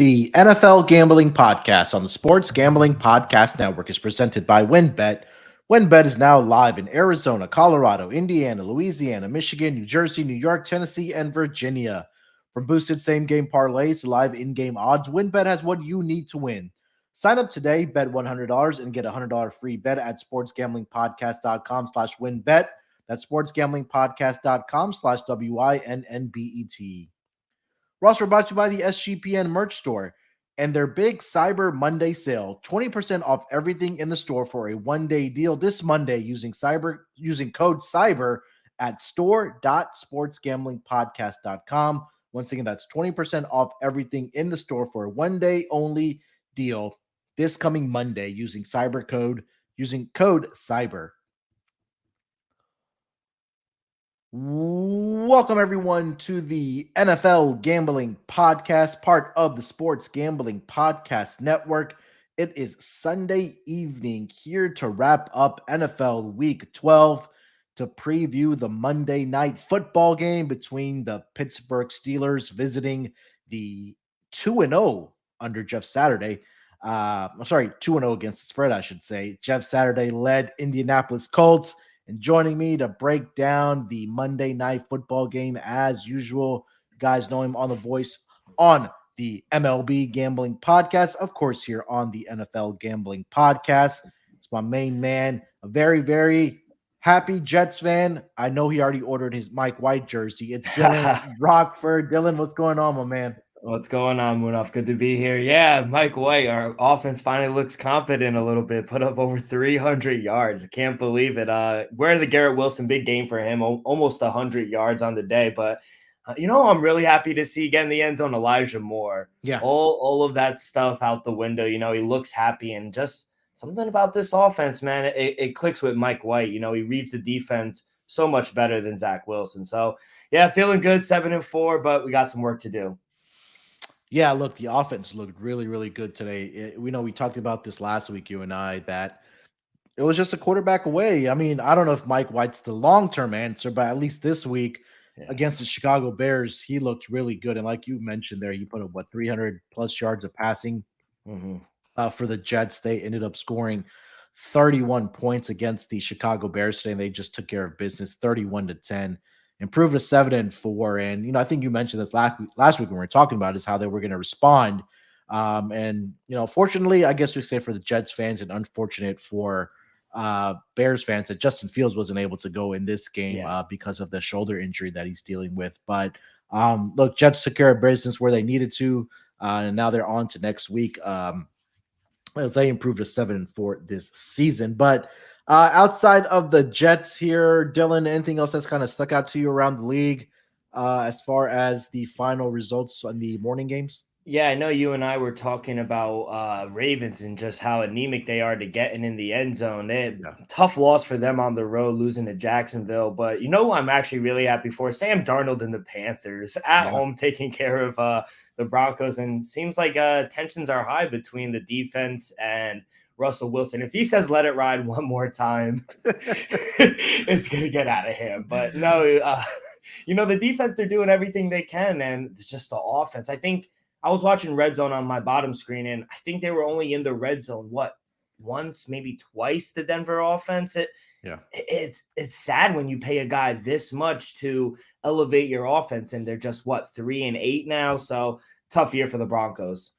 The NFL Gambling Podcast on the Sports Gambling Podcast Network is presented by WynnBET. WynnBET is now live in Arizona, Colorado, Indiana, Louisiana, Michigan, New Jersey, New York, Tennessee, and Virginia. From boosted same-game parlays to live in-game odds, WynnBET has what you need to win. Sign up today, bet $100, and get a $100 free bet at sportsgamblingpodcast.com/wynnbet. That's sportsgamblingpodcast.com/WINNBET. Roster brought to you by the SGPN merch store and their big Cyber Monday sale. 20% off everything in the store for a one-day deal this Monday using code CYBER at store.sportsgamblingpodcast.com. Once again, that's 20% off everything in the store for a one-day only deal this coming Monday using code CYBER. Welcome, everyone, to the NFL Gambling Podcast, part of the Sports Gambling Podcast Network. It is Sunday evening here to wrap up NFL Week 12 to preview the Monday Night Football game between the Pittsburgh Steelers visiting the 2-0 under Jeff Saturday. 2-0 against the spread, I should say. Jeff Saturday led Indianapolis Colts. And joining me to break down the Monday Night Football game, as usual, you guys know him on the voice on the MLB Gambling Podcast, of course, here on the NFL Gambling Podcast. It's my main man, a very, very happy Jets fan. I know he already ordered his Mike White jersey. It's Dylan Rockford. Dylan, what's going on, my man? What's going on, Munaf? Good to be here. Yeah, Mike White, our offense finally looks confident a little bit. Put up over 300 yards. I can't believe it. Wearing the Garrett Wilson, big game for him, almost 100 yards on the day. But, I'm really happy to see getting the end zone Elijah Moore. Yeah. All of that stuff out the window. He looks happy, and just something about this offense, man. It clicks with Mike White. He reads the defense so much better than Zach Wilson. So, yeah, feeling good, 7-4, but we got some work to do. Yeah, look, the offense looked really, really good today. We talked about this last week, you and I, that it was just a quarterback away. I mean, I don't know if Mike White's the long-term answer, but at least this week against the Chicago Bears, he looked really good. And like you mentioned there, he put up, 300-plus yards of passing for the Jets. They ended up scoring 31 points against the Chicago Bears today, and they just took care of business 31-10. Improved to 7-4. And, I think you mentioned this last week when we were talking about is how they were going to respond. Fortunately, I guess we say for the Jets fans and unfortunate for Bears fans that Justin Fields wasn't able to go in this game because of the shoulder injury that he's dealing with. But look, Jets took care of business where they needed to. And now they're on to next week as they improved to 7-4 this season. But outside of the Jets here, Dylan, anything else that's kind of stuck out to you around the league as far as the final results on the morning games? Yeah, I know you and I were talking about Ravens and just how anemic they are to getting in the end zone. Tough loss for them on the road, losing to Jacksonville. But who I'm actually really happy for? Sam Darnold and the Panthers at home taking care of the Broncos. And seems like tensions are high between the defense and Russell Wilson. If he says let it ride one more time, it's going to get out of hand. But no, the defense, they're doing everything they can. And it's just the offense. I think I was watching Red Zone on my bottom screen, and I think they were only in the red zone, once, maybe twice, the Denver offense. It's sad when you pay a guy this much to elevate your offense, and they're just, 3-8 now? So tough year for the Broncos.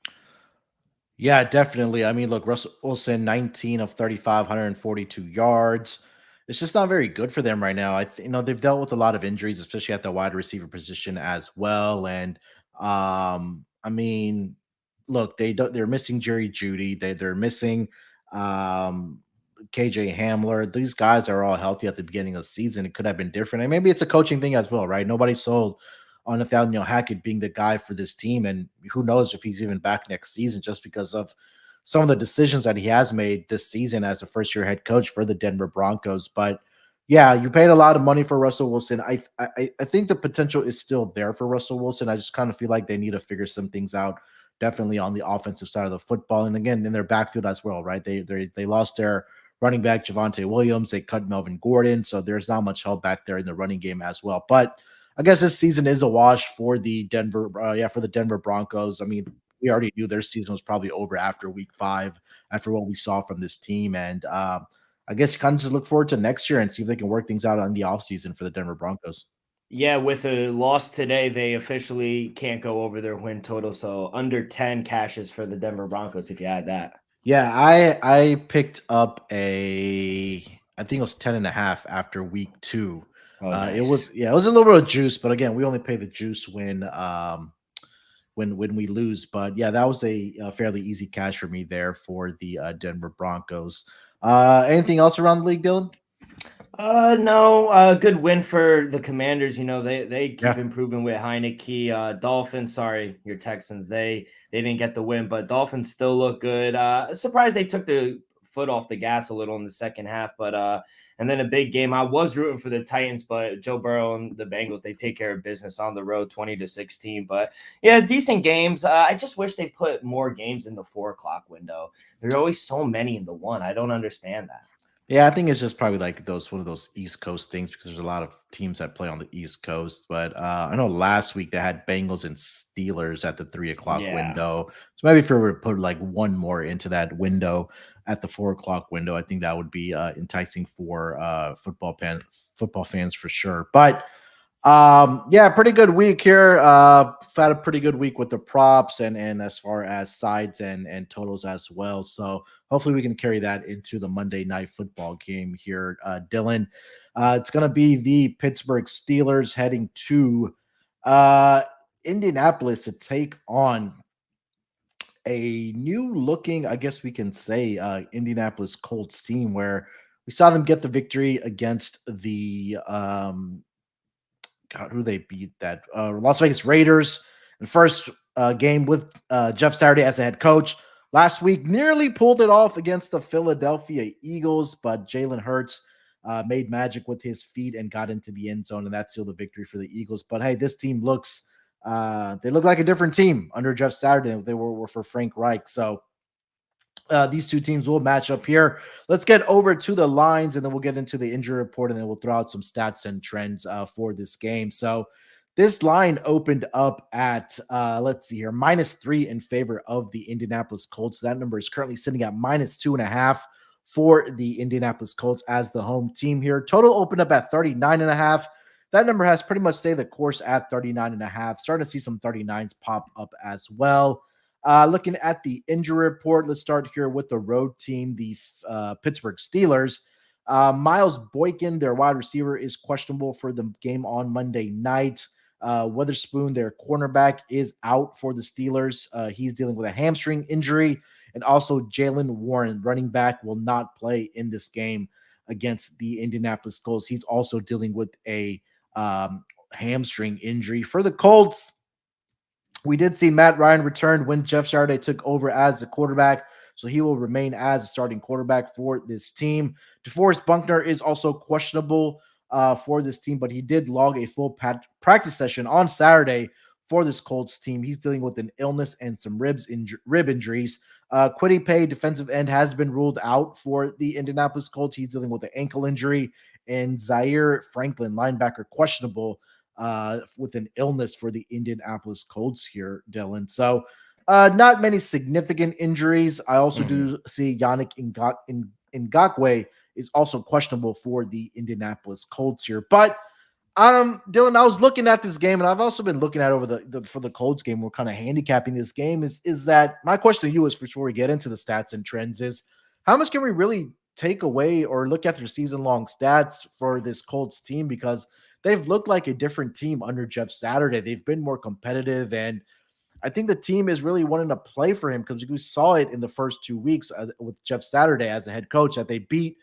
Yeah, definitely. I mean, look, Russell Wilson, 19 of 35, 142 yards. It's just not very good for them right now. They've dealt with a lot of injuries, especially at the wide receiver position as well. And I mean, look, they're missing Jerry Jeudy. They're missing KJ Hamler. These guys are all healthy at the beginning of the season. It could have been different. And maybe it's a coaching thing as well, right? Nobody sold on Nathaniel Hackett being the guy for this team. And who knows if he's even back next season just because of some of the decisions that he has made this season as a first-year head coach for the Denver Broncos. But yeah, you paid a lot of money for Russell Wilson. I think the potential is still there for Russell Wilson. I just kind of feel like they need to figure some things out, definitely on the offensive side of the football. And again, in their backfield as well, right? They lost their running back, Javonte Williams. They cut Melvin Gordon. So there's not much help back there in the running game as well. But I guess this season is a wash for the Denver Broncos. I mean, we already knew their season was probably over after week 5, after what we saw from this team. And I guess you kind of just look forward to next year and see if they can work things out on the offseason for the Denver Broncos. Yeah, with a loss today, they officially can't go over their win total. So under 10 cashes for the Denver Broncos if you add that. Yeah, I picked up I think it was 10.5 after week 2. Oh, It was, nice. yeah, it was a little bit of juice, but again, we only pay the juice when we lose. But yeah, that was a fairly easy cash for me there for the Denver Broncos. Anything else around the league, Dylan? No, good win for the Commanders. You know, they keep Yeah. improving with Heineke. Dolphins, sorry, your Texans. They didn't get the win, but Dolphins still look good. Surprised they took the foot off the gas a little in the second half, but and then a big game. I was rooting for the Titans, but Joe Burrow and the Bengals, they take care of business on the road, 20-16. But yeah, decent games. I just wish they put more games in the 4 o'clock window. There are always so many in the one. I don't understand that. Yeah, I think it's just probably like one of those East Coast things because there's a lot of teams that play on the East Coast. But I know last week they had Bengals and Steelers at the 3 o'clock Yeah. window. So maybe if we were to put like one more into that window at the 4 o'clock window, I think that would be enticing for football fans for sure. But yeah, pretty good week here. Had a pretty good week with the props and as far as sides and totals as well. So hopefully we can carry that into the Monday night football game here, Dylan. It's gonna be the Pittsburgh Steelers heading to uh Indianapolis to take on a new looking, I guess we can say, Indianapolis Colts team where we saw them get the victory against the God, who they beat that Las Vegas Raiders in first game with Jeff Saturday as the head coach. Last week, nearly pulled it off against the Philadelphia Eagles, but Jalen Hurts made magic with his feet and got into the end zone, and that sealed the victory for the Eagles. But hey, this team they look like a different team under Jeff Saturday than they were for Frank Reich. So these two teams will match up here. Let's get over to the lines, and then we'll get into the injury report, and then we'll throw out some stats and trends for this game. So this line opened up at, let's see here, -3 in favor of the Indianapolis Colts. That number is currently sitting at -2.5 for the Indianapolis Colts as the home team here. Total opened up at 39.5. That number has pretty much stayed the course at 39.5. Starting to see some 39s pop up as well. Looking at the injury report, let's start here with the road team, the Pittsburgh Steelers. Miles Boykin, their wide receiver, is questionable for the game on Monday night. Witherspoon, their cornerback, is out for the Steelers. He's dealing with a hamstring injury. And also Jalen Warren, running back, will not play in this game against the Indianapolis Colts. He's also dealing with a hamstring injury. For the Colts, we did see Matt Ryan return when Jeff Saturday took over as the quarterback, so he will remain as a starting quarterback for this team. DeForest Buckner is also questionable for this team, but he did log a full practice session on Saturday for this Colts team. He's dealing with an illness and some rib injuries. Kwity Paye, defensive end, has been ruled out for the Indianapolis Colts. He's dealing with an ankle injury. And Zaire Franklin, linebacker, questionable with an illness for the Indianapolis Colts here, Dylan. So not many significant injuries. I also do see Yannick Ngakoue is also questionable for the Indianapolis Colts here. But Dylan, I was looking at this game, and I've also been looking at over for the Colts game. We're kind of handicapping this game. Is that my question to you is before we get into the stats and trends is how much can we really take away or look at their season-long stats for this Colts team because they've looked like a different team under Jeff Saturday. They've been more competitive, and I think the team is really wanting to play for him because we saw it in the first 2 weeks with Jeff Saturday as a head coach that they beat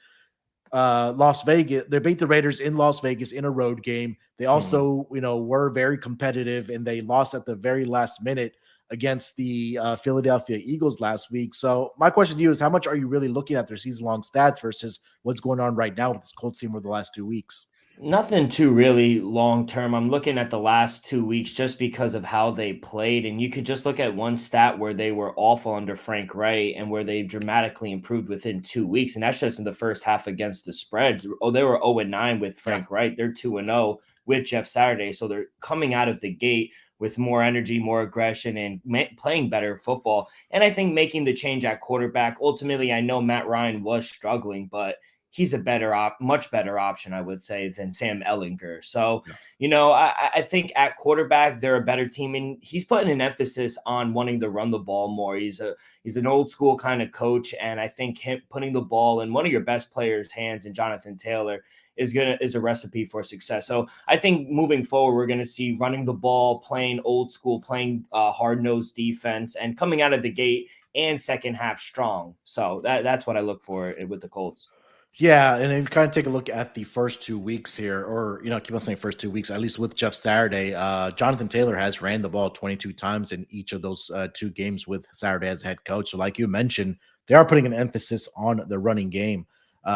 Las Vegas. They beat the Raiders in Las Vegas in a road game. They also, were very competitive, and they lost at the very last minute against the Philadelphia Eagles last week. So my question to you is how much are you really looking at their season-long stats versus what's going on right now with this Colts team over the last 2 weeks? Nothing too really long term. I'm looking at the last 2 weeks just because of how they played. And you could just look at one stat where they were awful under Frank Wright and where they dramatically improved within 2 weeks. And that's just in the first half against the spreads. Oh, they were 0-9 with Frank Wright. They're 2-0 with Jeff Saturday. So they're coming out of the gate with more energy, more aggression, and playing better football. And I think making the change at quarterback, ultimately, I know Matt Ryan was struggling, but he's a much better option, I would say, than Sam Ellinger. So, Yeah. I think at quarterback they're a better team, and he's putting an emphasis on wanting to run the ball more. He's an old school kind of coach, and I think him putting the ball in one of your best players' hands, in Jonathan Taylor, is a recipe for success. So I think moving forward, we're going to see running the ball, playing old school, playing hard nosed defense, and coming out of the gate and second half strong. So that's what I look for with the Colts. Yeah, and if you kind of take a look at the first 2 weeks here, or keep on saying first 2 weeks, at least with Jeff Saturday, Jonathan Taylor has ran the ball 22 times in each of those 2 games with Saturday as head coach. So, like you mentioned, they are putting an emphasis on the running game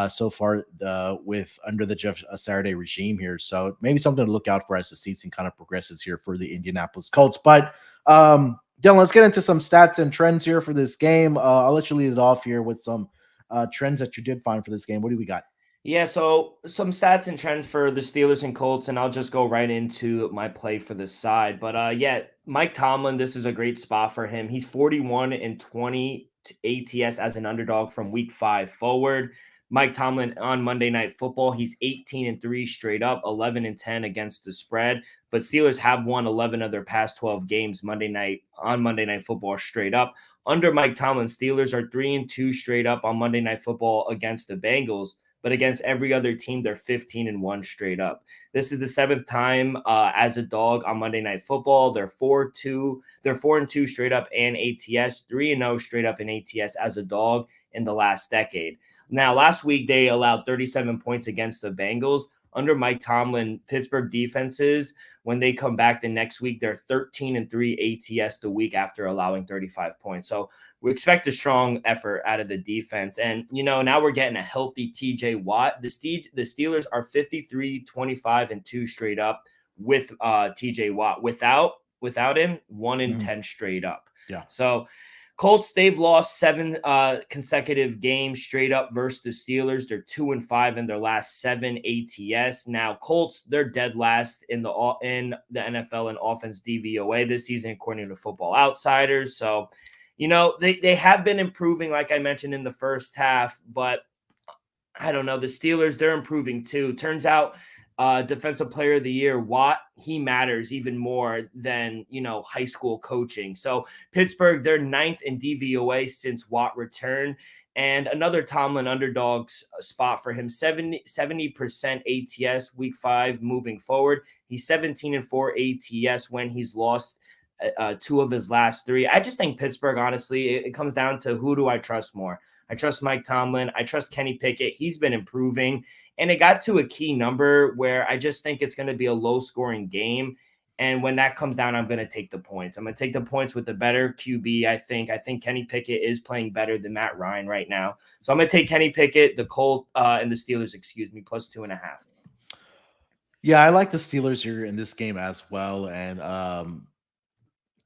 so far with under the Jeff Saturday regime here. So maybe something to look out for as the season kind of progresses here for the Indianapolis Colts. But Dylan, let's get into some stats and trends here for this game. I'll let you lead it off here with some trends that you did find for this game. What do we got? Yeah, so some stats and trends for the Steelers and Colts, and I'll just go right into my play for the side. But yeah, Mike Tomlin, this is a great spot for him. He's 41 and 20 ATS as an underdog from week 5 forward. Mike Tomlin on Monday Night Football, he's 18 and 3 straight up, 11 and 10 against the spread. But Steelers have won 11 of their past 12 games Monday Night Football straight up. Under Mike Tomlin, Steelers are 3 and 2 straight up on Monday Night Football against the Bengals, but against every other team, they're 15 and 1 straight up. This is the 7th time as a dog on Monday Night Football. They're 4-2. They're 4 and 2 straight up and ATS, 3 and 0 straight up in ATS as a dog in the last decade. Now, last week they allowed 37 points against the Bengals. Under Mike Tomlin, Pittsburgh defenses, when they come back the next week, they're 13 and 3 ATS the week after allowing 35 points. So we expect a strong effort out of the defense. And, now we're getting a healthy TJ Watt. The Steelers are 53, 25, and 2 straight up with TJ Watt. Without him, 1 and 10 straight up. Yeah. So Colts, they've lost 7 consecutive games straight up versus the Steelers. They're 2 and 5 in their last 7 ATS. Now, Colts, they're dead last in the NFL in offense DVOA this season, according to Football Outsiders. So, they have been improving, like I mentioned in the first half, but I don't know. The Steelers, they're improving too. Turns out Defensive Player of the Year, Watt, he matters even more than, high school coaching. So Pittsburgh, they're 9th in DVOA since Watt returned. And another Tomlin underdogs spot for him, 70% ATS week 5 moving forward. He's 17 and 4 ATS when he's lost 2 of his last 3. I just think Pittsburgh, honestly, it comes down to who do I trust more? I trust Mike Tomlin. I trust Kenny Pickett. He's been improving. And it got to a key number where I just think it's going to be a low-scoring game. And when that comes down, I'm going to take the points. I'm going to take the points with the better QB, I think. I think Kenny Pickett is playing better than Matt Ryan right now. So I'm going to take Kenny Pickett, the Colts, and the Steelers, plus 2.5. Yeah, I like the Steelers here in this game as well. And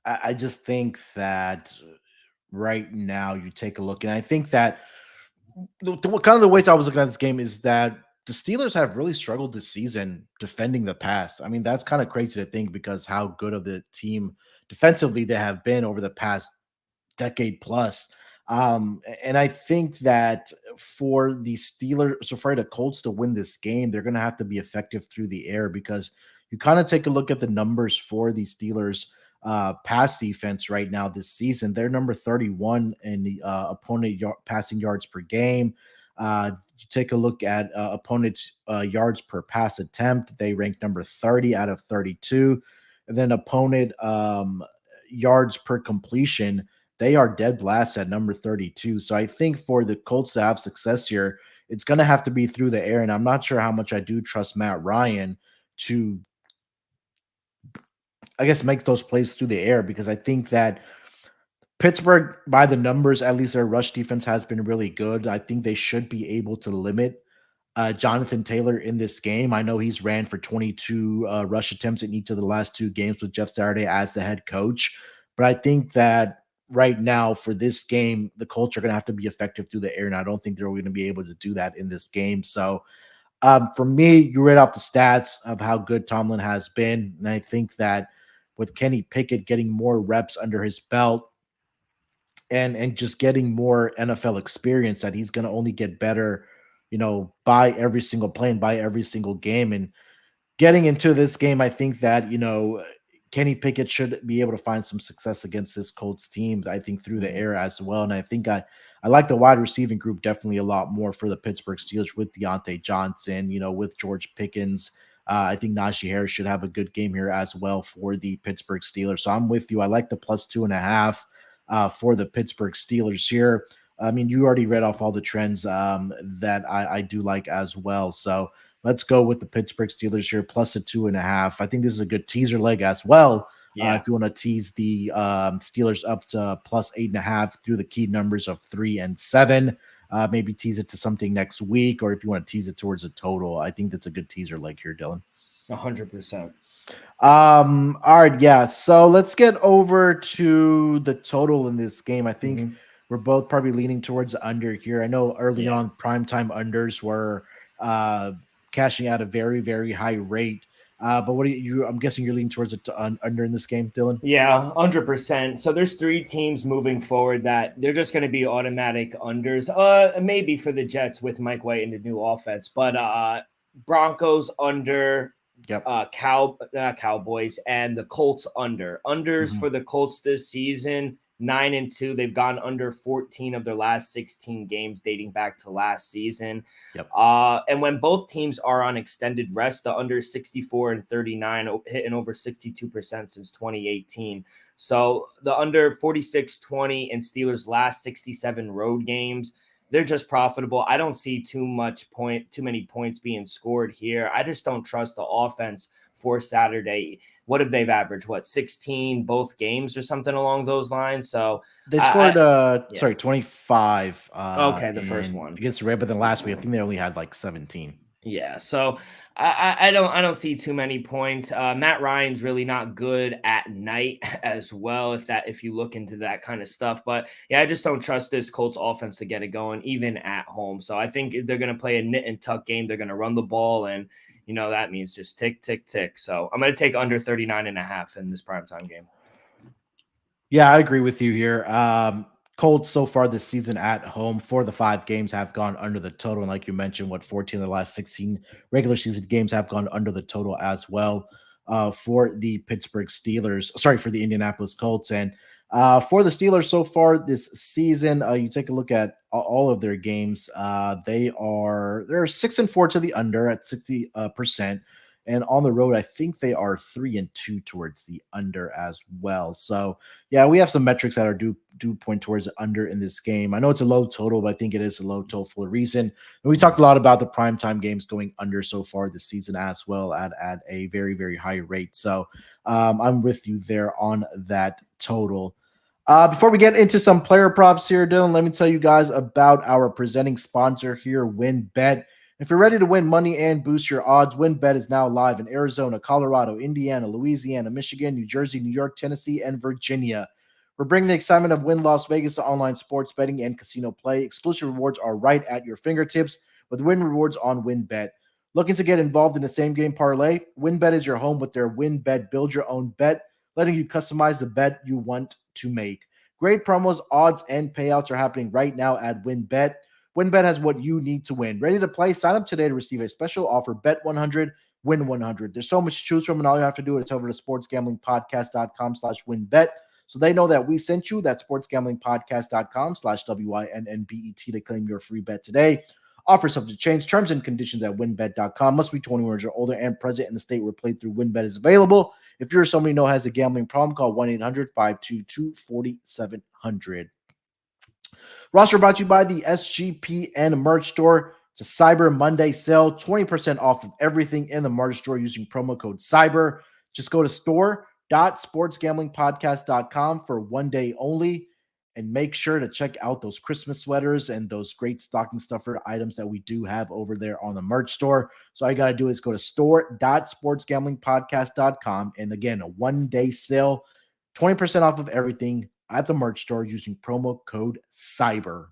I just think that right now you take a look, and I think that kind of the ways I was looking at this game is that the Steelers have really struggled this season defending the pass. I mean, that's kind of crazy to think because how good of the team defensively they have been over the past decade plus. And I think that for the Steelers, so for the Colts to win this game, they're going to have to be effective through the air because you kind of take a look at the numbers for the Steelers pass defense right now this season. They're number 31 in the opponent passing yards per game. You take a look at opponents' yards per pass attempt. They rank number 30 out of 32. And then opponent yards per completion, they are dead last at number 32. So I think for the Colts to have success here, it's going to have to be through the air. And I'm not sure how much I do trust Matt Ryan to, I guess, make those plays through the air because I think that Pittsburgh, by the numbers, at least their rush defense has been really good. I think they should be able to limit Jonathan Taylor in this game. I know he's ran for 22 rush attempts in each of the last 2 games with Jeff Saturday as the head coach. But I think that right now for this game, the Colts are going to have to be effective through the air, and I don't think they're going to be able to do that in this game. So for me, you read out the stats of how good Tomlin has been, and I think that with Kenny Pickett getting more reps under his belt and just getting more NFL experience, that he's going to only get better, by every single play and by every single game. And getting into this game, I think that, Kenny Pickett should be able to find some success against this Colts team, I think, through the Mhm. air as well. And I think I like the wide receiving group definitely a lot more for the Pittsburgh Steelers with Deontay Johnson, with George Pickens. I think Najee Harris should have a good game here as well for the Pittsburgh Steelers. So I'm with you. I like the plus 2.5 for the Pittsburgh Steelers here. I mean, you already read off all the trends that I do like as well. So let's go with the Pittsburgh Steelers here, plus a 2.5. I think this is a good teaser leg as well. Yeah. If you want to tease the Steelers up to plus 8.5 through the key numbers of 3 and 7, maybe tease it to something next week, or if you want to tease it towards a total, I think that's a good teaser leg here, Dylan. 100%. All right, yeah. So let's get over to the total in this game. I think Mhm. we're both probably leaning towards the under here. I know early Yeah. on primetime unders were uh cashing out a very, very high rate. But what do you I'm guessing you're leaning towards it under in this game, Dylan? Yeah, 100%. So there's three teams moving forward that they're just going to be automatic unders. Maybe for the Jets with Mike White in the new offense, but Broncos under, Yep. Cowboys, and the Colts under. Unders Mhm. for the Colts this season, 9-2. They've gone under 14 of their last 16 games dating back to last season. Yep. And when both teams are on extended rest, the under 64 and 39, hitting over 62% since 2018. So the under 46-20 in Steelers' last 67 road games, they're just profitable. I don't see too many points being scored here. I just don't trust the offense for Saturday. What have they've averaged? What, 16 both games or something along those lines? So They I scored yeah. 25 Okay, the first in one. against the Red, but then last week I think they only had like 17. Yeah, so I don't see too many points. Matt Ryan's really not good at night as well. If you look into that kind of stuff, but yeah, I just don't trust this Colts offense to get it going even at home. So I think they're going to play a nit and tuck game. They're going to run the ball, and that means just tick tick tick. So I'm going to take under 39.5 in this primetime game. Yeah, I agree with you here. Colts so far this season at home for the 5 games have gone under the total. And like you mentioned, 14 of the last 16 regular season games have gone under the total as well for the Pittsburgh Steelers. Sorry, for the Indianapolis Colts. And for the Steelers so far this season, you take a look at all of their games. They're 6-4 to the under at 60%. And on the road, I think they are 3-2 towards the under as well. So yeah, we have some metrics that are do point towards the under in this game. I know it's a low total, but I think it is a low total for a reason. And we talked a lot about the primetime games going under so far this season as well at a very, very high rate. So I'm with you there on that total. Before we get into some player props here, Dylan, let me tell you guys about our presenting sponsor here, WinBet. If you're ready to win money and boost your odds, WinBet is now live in Arizona, Colorado, Indiana, Louisiana, Michigan, New Jersey, New York, Tennessee, and Virginia. We're bringing the excitement of Win Las Vegas to online sports betting and casino play. Exclusive rewards are right at your fingertips with Win Rewards on WinBet. Looking to get involved in a same game parlay? WinBet is your home with their WinBet Build Your Own Bet, letting you customize the bet you want to make. Great promos, odds, and payouts are happening right now at WinBet. WinBet has what you need to win. Ready to play? Sign up today to receive a special offer. Bet 100, win 100. There's so much to choose from, and all you have to do is over to sportsgamblingpodcast.com/winbet. So they know that we sent you. That's sportsgamblingpodcast.com/WINNBET to claim your free bet today. Offer subject to change. Terms and conditions at winbet.com. Must be 21 years or older and present in the state where playthrough WinBet is available. If you're somebody you know has a gambling problem, call 1-800-522-4700. Roster brought to you by the SGPN merch store. It's a Cyber Monday sale, 20% off of everything in the merch store using promo code CYBER. Just go to store.sportsgamblingpodcast.com for one day only. And make sure to check out those Christmas sweaters and those great stocking stuffer items that we do have over there on the merch store. So all you got to do is go to store.sportsgamblingpodcast.com. And again, a one-day sale, 20% off of everything at the merch store using promo code CYBER.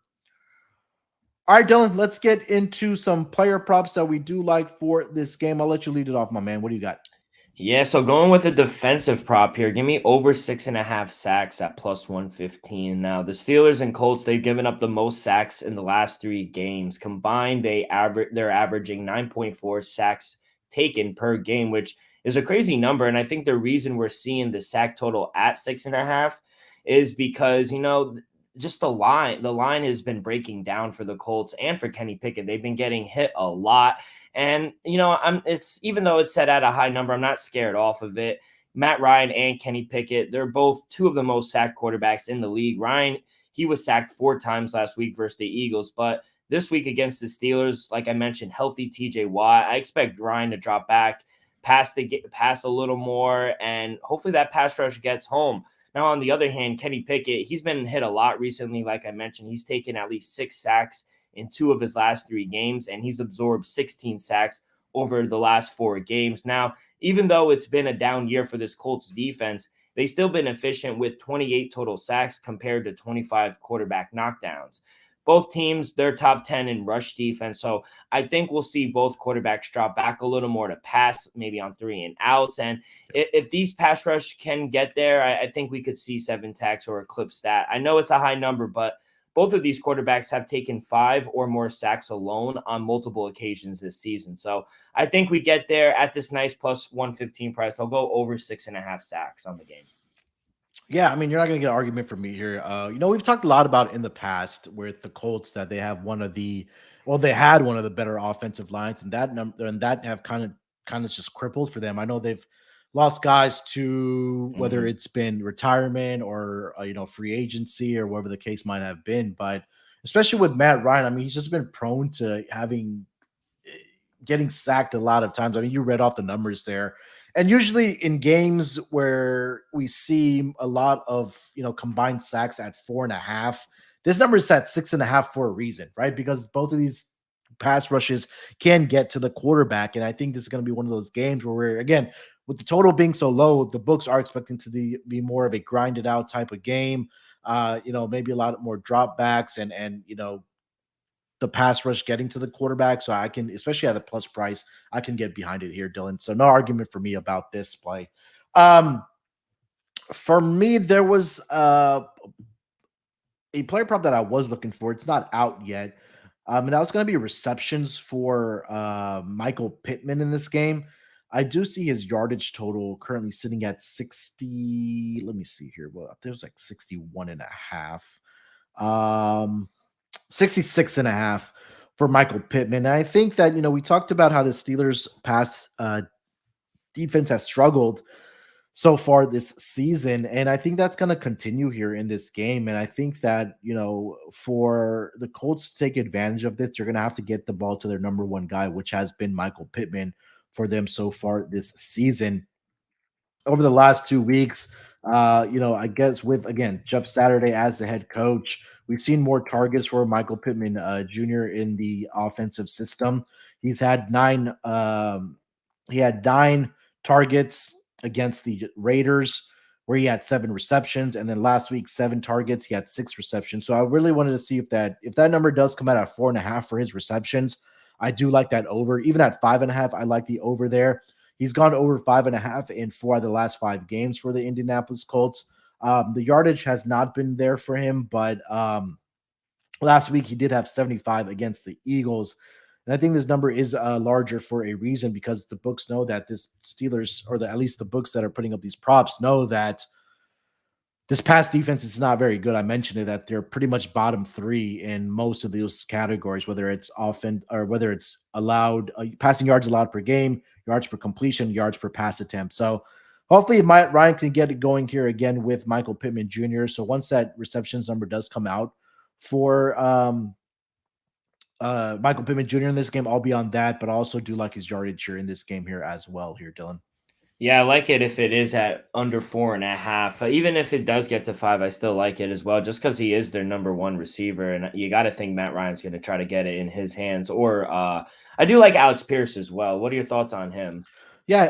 All right, Dylan, let's get into some player props that we do like for this game. I'll let you lead it off, my man. What do you got? Yeah, so going with a defensive prop here, give me over 6.5 sacks at plus 115. Now, the Steelers and Colts, they've given up the most sacks in the last 3 games. Combined, they're averaging 9.4 sacks taken per game, which is a crazy number. And I think the reason we're seeing the sack total at 6.5 is because, just the line has been breaking down for the Colts and for Kenny Pickett. They've been getting hit a lot, and it's even though it's set at a high number, I'm not scared off of it. Matt Ryan and Kenny Pickett, they're both two of the most sacked quarterbacks in the league. Ryan, he was sacked 4 times last week versus the Eagles, but this week against the Steelers, like I mentioned, healthy TJ Watt. I expect Ryan to drop back, pass a little more, and hopefully that pass rush gets home. Now, on the other hand, Kenny Pickett, he's been hit a lot recently. Like I mentioned, he's taken at least 6 sacks in 2 of his last 3 games, and he's absorbed 16 sacks over the last 4 games. Now, even though it's been a down year for this Colts defense, they've still been efficient with 28 total sacks compared to 25 quarterback knockdowns. Both teams, they're top 10 in rush defense. So I think we'll see both quarterbacks drop back a little more to pass, maybe on 3 and outs. And if these pass rush can get there, I think we could see 7 sacks or eclipse that. I know it's a high number, but both of these quarterbacks have taken 5 or more sacks alone on multiple occasions this season. So I think we get there at this nice plus 115 price. I'll go over 6.5 sacks on the game. Yeah, I mean, you're not going to get an argument from me here. We've talked a lot about in the past with the Colts that they have they had one of the better offensive lines, and that number and that have kind of just crippled for them. I know they've lost guys to whether Mhm. it's been retirement or free agency or whatever the case might have been, but especially with Matt Ryan, I mean, he's just been prone to getting sacked a lot of times. I mean, you read off the numbers there. And usually in games where we see a lot of combined sacks at 4.5, this number is at 6.5 for a reason, right? Because both of these pass rushes can get to the quarterback. And I think this is going to be one of those games where we're again with the total being so low, the books are expecting to be more of a grinded out type of game. Maybe a lot more dropbacks and the pass rush getting to the quarterback. So I can, especially at the plus price, I can get behind it here, Dylan. So no argument for me about this play. Um, for me, there was a player prop that I was looking for. It's not out yet. And that was going to be receptions for Michael Pittman in this game. I do see his yardage total currently sitting at 60. Let me see here. Well, there's like 61 and a half. 66 and a half for Michael Pittman. And I think that, we talked about how the Steelers pass defense has struggled so far this season. And I think that's going to continue here in this game. And I think that, for the Colts to take advantage of this, they're going to have to get the ball to their number one guy, which has been Michael Pittman for them so far this season over the last 2 weeks. I guess with again Jeff Saturday as the head coach, we've seen more targets for Michael Pittman Jr. in the offensive system. He's had nine. He had 9 targets against the Raiders, where he had 7 receptions, and then last week 7 targets, he had 6 receptions. So I really wanted to see if that number does come out at 4.5 for his receptions. I do like that over. Even at 5.5, I like the over there. He's gone over 5.5 in 4 of the last 5 games for the Indianapolis Colts. The yardage has not been there for him, but last week he did have 75 against the Eagles. And I think this number is larger for a reason because the books know that this Steelers, at least the books that are putting up these props, know that this pass defense is not very good. I mentioned it that they're pretty much bottom 3 in most of those categories, whether it's offense or whether it's allowed passing yards allowed per game, yards per completion, yards per pass attempt. So hopefully Ryan can get it going here again with Michael Pittman Jr. So once that receptions number does come out for Michael Pittman Jr. in this game, I'll be on that, but I also do like his yardage here in this game here as well here, Dylan. Yeah, I like it if it is at under 4.5. Even if it does get to 5, I still like it as well, just because he is their number one receiver. And you got to think Matt Ryan's going to try to get it in his hands. Or I do like Alex Pierce as well. What are your thoughts on him? Yeah,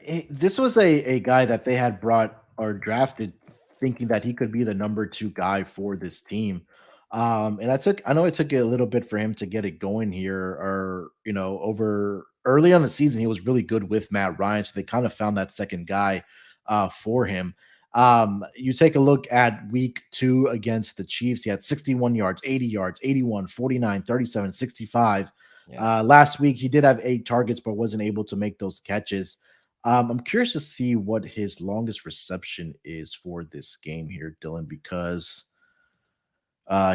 and this was a guy that they had brought or drafted thinking that he could be the number 2 guy for this team. And I know it took a little bit for him to get it going here or over early on the season, he was really good with Matt Ryan, so they kind of found that second guy for him. You take a look at week 2 against the Chiefs. He had 61 yards, 80 yards, 81, 49, 37, 65. Yeah. Last week, he did have 8 targets, but wasn't able to make those catches. I'm curious to see what his longest reception is for this game here, Dylan, because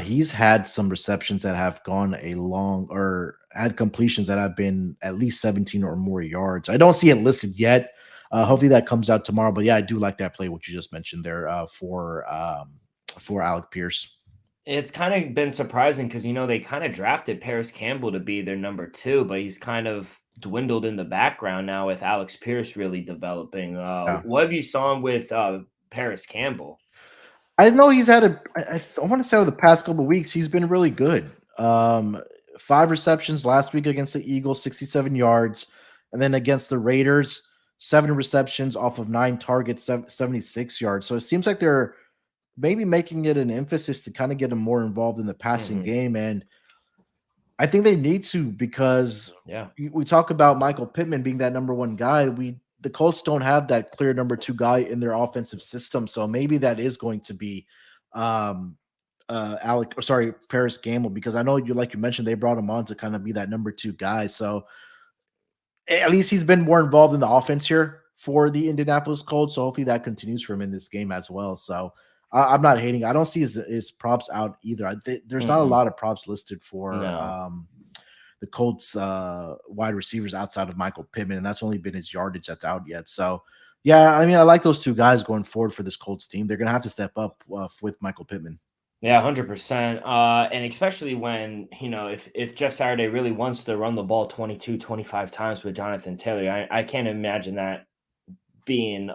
he's had some receptions that have gone a long or had completions that have been at least 17 or more yards. I don't see it listed yet. Hopefully that comes out tomorrow. But yeah, I do like that play, what you just mentioned there for Alec Pierce. It's kind of been surprising because they kind of drafted Paris Campbell to be their number 2, but he's kind of dwindled in the background now with Alex Pierce really developing. Yeah. What have you saw him with Paris Campbell? I know he's had I want to say over the past couple of weeks, he's been really good. 5 receptions last week against the Eagles, 67 yards. And then against the Raiders, 7 receptions off of 9 targets, 76 yards. So it seems like they're maybe making it an emphasis to kind of get him more involved in the passing game. And I think they need to, because we talk about Michael Pittman being that number 1 guy. The Colts don't have that clear number 2 guy in their offensive system. So maybe that is going to be Paris Campbell, because I know like you mentioned, they brought him on to kind of be that number 2 guy. So at least he's been more involved in the offense here for the Indianapolis Colts. So hopefully that continues for him in this game as well. So I'm not hating. I don't see his props out either. There's not a lot of props listed for the Colts wide receivers outside of Michael Pittman, and that's only been his yardage that's out yet. So yeah, I mean, I like those 2 guys going forward for this Colts team. They're going to have to step up with Michael Pittman. Yeah, 100%. And especially when, if Jeff Saturday really wants to run the ball 22, 25 times with Jonathan Taylor, I can't imagine that being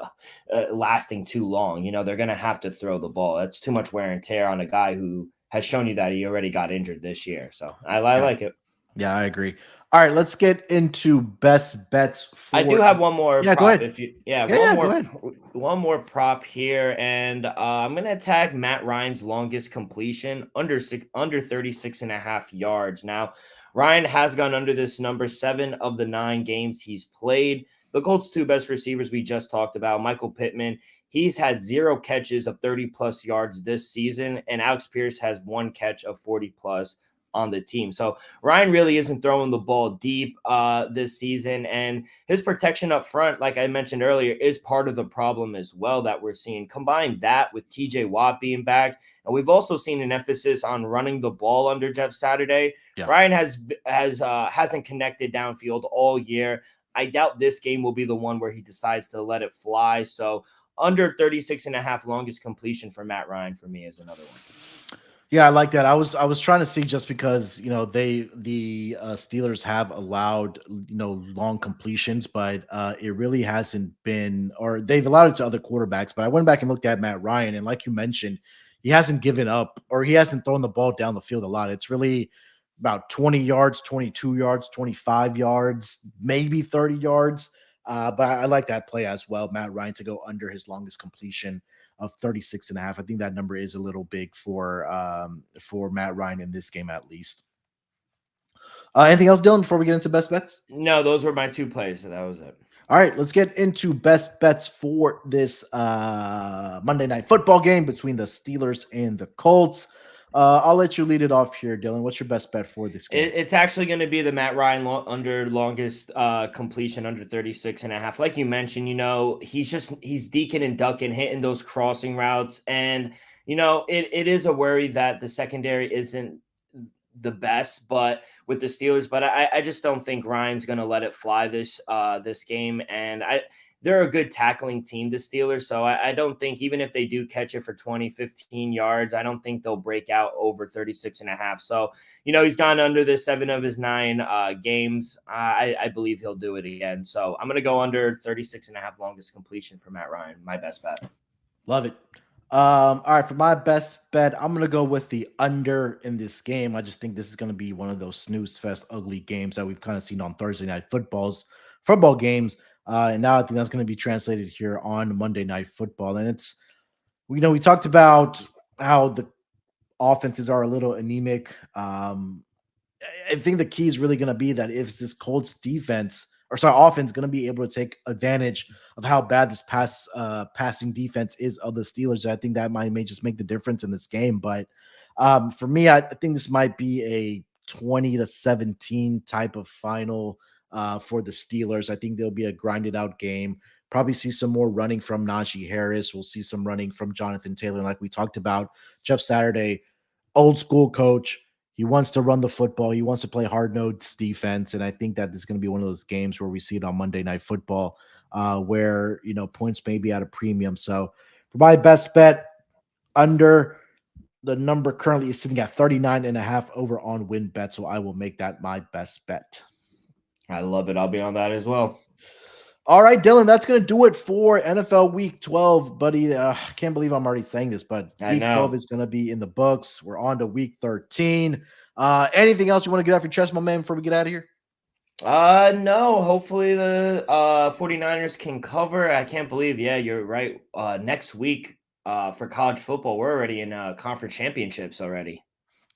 lasting too long. They're going to have to throw the ball. That's too much wear and tear on a guy who has shown you that he already got injured this year. So I like it. Yeah, I agree. All right, let's get into best bets. I do have one more. Yeah, prop. go ahead. One more prop here, and I'm gonna tag Matt Ryan's longest completion under 36.5 yards. Now, Ryan has gone under this number 7 of the 9 games he's played. The Colts' 2 best receivers we just talked about, Michael Pittman, he's had 0 catches of 30 plus yards this season, and Alex Pierce has 1 catch of 40 plus on the team. So Ryan really isn't throwing the ball deep this season, and his protection up front, like I mentioned earlier, is part of the problem as well that we're seeing. Combine that with TJ Watt being back, and we've also seen an emphasis on running the ball under Jeff Saturday. Yeah. Ryan hasn't connected downfield all year. I doubt this game will be the one where he decides to let it fly. So under 36.5 longest completion for Matt Ryan for me is another one. Yeah, I like that. I was trying to see, just because the Steelers have allowed long completions, but it really hasn't been, or they've allowed it to other quarterbacks. But I went back and looked at Matt Ryan, and like you mentioned, he hasn't given up, or he hasn't thrown the ball down the field a lot. It's really about 20 yards, 22 yards, 25 yards, maybe 30 yards. But I like that play as well, Matt Ryan to go under his longest completion of 36.5. I think that number is a little big for Matt Ryan in this game, at least. Anything else, Dylan, before we get into best bets? No, those were my 2 plays. So that was it. All right, let's get into best bets for this Monday Night Football game between the Steelers and the Colts. I'll let you lead it off here, Dylan. What's your best bet for this game? It's actually going to be the Matt Ryan under longest completion under 36.5. Like you mentioned, he's deaking and ducking, hitting those crossing routes. And, it is a worry that the secondary isn't the best, but with the Steelers, but I just don't think Ryan's going to let it fly this game. And they're a good tackling team, the Steelers. So I don't think, even if they do catch it for 20, 15 yards, I don't think they'll break out over 36.5. So, he's gone under the 7 of his 9 games. I believe he'll do it again. So I'm going to go under 36.5 longest completion for Matt Ryan. My best bet. Love it. All right, for my best bet, I'm going to go with the under in this game. I just think this is going to be one of those snooze fest ugly games that we've kind of seen on Thursday night football games. And now I think that's going to be translated here on Monday Night Football. And it's, we talked about how the offenses are a little anemic. I think the key is really going to be that if this Colts defense or sorry offense going to be able to take advantage of how bad this passing defense is of the Steelers, I think that may just make the difference in this game. But for me, I think this might be a 20-17 type of final for the Steelers. I think there'll be a grinded out game. Probably see some more running from Najee Harris. We'll see some running from Jonathan Taylor. And like we talked about, Jeff Saturday, old school coach. He wants to run the football. He wants to play hard nosed defense. And I think that this is going to be one of those games where we see it on Monday Night Football, where, points may be at a premium. So for my best bet, under the number currently is sitting at 39.5 over on win bet. So I will make that my best bet. I love it. I'll be on that as well. All right, Dylan, that's going to do it for NFL Week 12, buddy. I can't believe I'm already saying this, but Week 12 is going to be in the books. We're on to Week 13. Anything else you want to get off your chest, my man, before we get out of here? No. Hopefully the 49ers can cover. I can't believe, yeah, you're right. Next week for college football, we're already in conference championships already.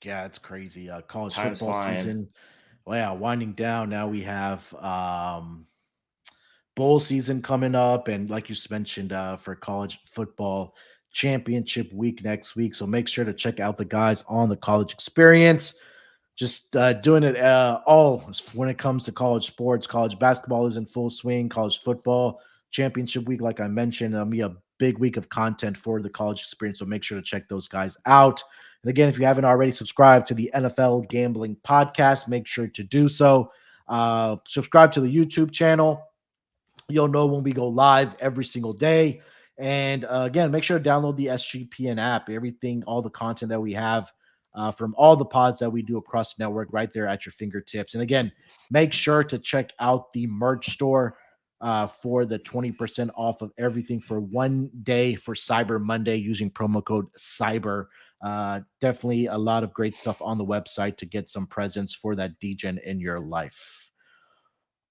Yeah, it's crazy. College Time's football flying. season. Well, yeah, winding down. Now we have bowl season coming up, and like you mentioned, for college football championship week next week. So make sure to check out the guys on the College Experience. Just doing it all when it comes to college sports. College basketball is in full swing. College football championship week, like I mentioned, it'll be a big week of content for the College Experience. So make sure to check those guys out. And again, if you haven't already subscribed to the NFL Gambling Podcast, make sure to do so. Subscribe to the YouTube channel. You'll know when we go live every single day. And again, make sure to download the SGPN app. Everything, all the content that we have from all the pods that we do across the network right there at your fingertips. And again, make sure to check out the merch store for the 20% off of everything for 1 day for Cyber Monday using promo code CYBER. Definitely a lot of great stuff on the website to get some presents for that DGen in your life.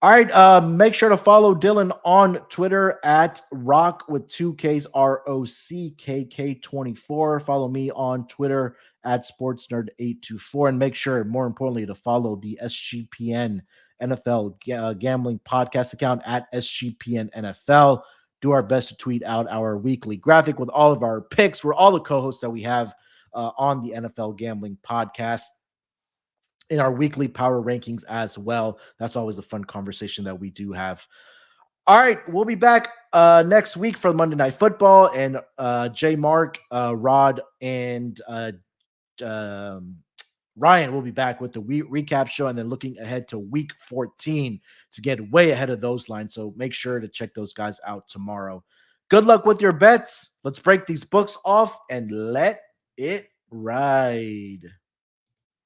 All right, make sure to follow Dylan on Twitter at Rock with 2Ks, ROCKK24. Follow me on Twitter at SportsNerd824. And make sure, more importantly, to follow the SGPN NFL Gambling Podcast account at SGPN NFL. Do our best to tweet out our weekly graphic with all of our picks. We're all the co-hosts that we have on the NFL Gambling Podcast. In our weekly power rankings as well. That's always a fun conversation that we do have. All right, we'll be back next week for Monday Night Football, and J Mark, Rod, and Ryan will be back with the recap show, and then looking ahead to Week 14 to get way ahead of those lines. So make sure to check those guys out tomorrow. Good luck with your bets. Let's break these books off and let it ride.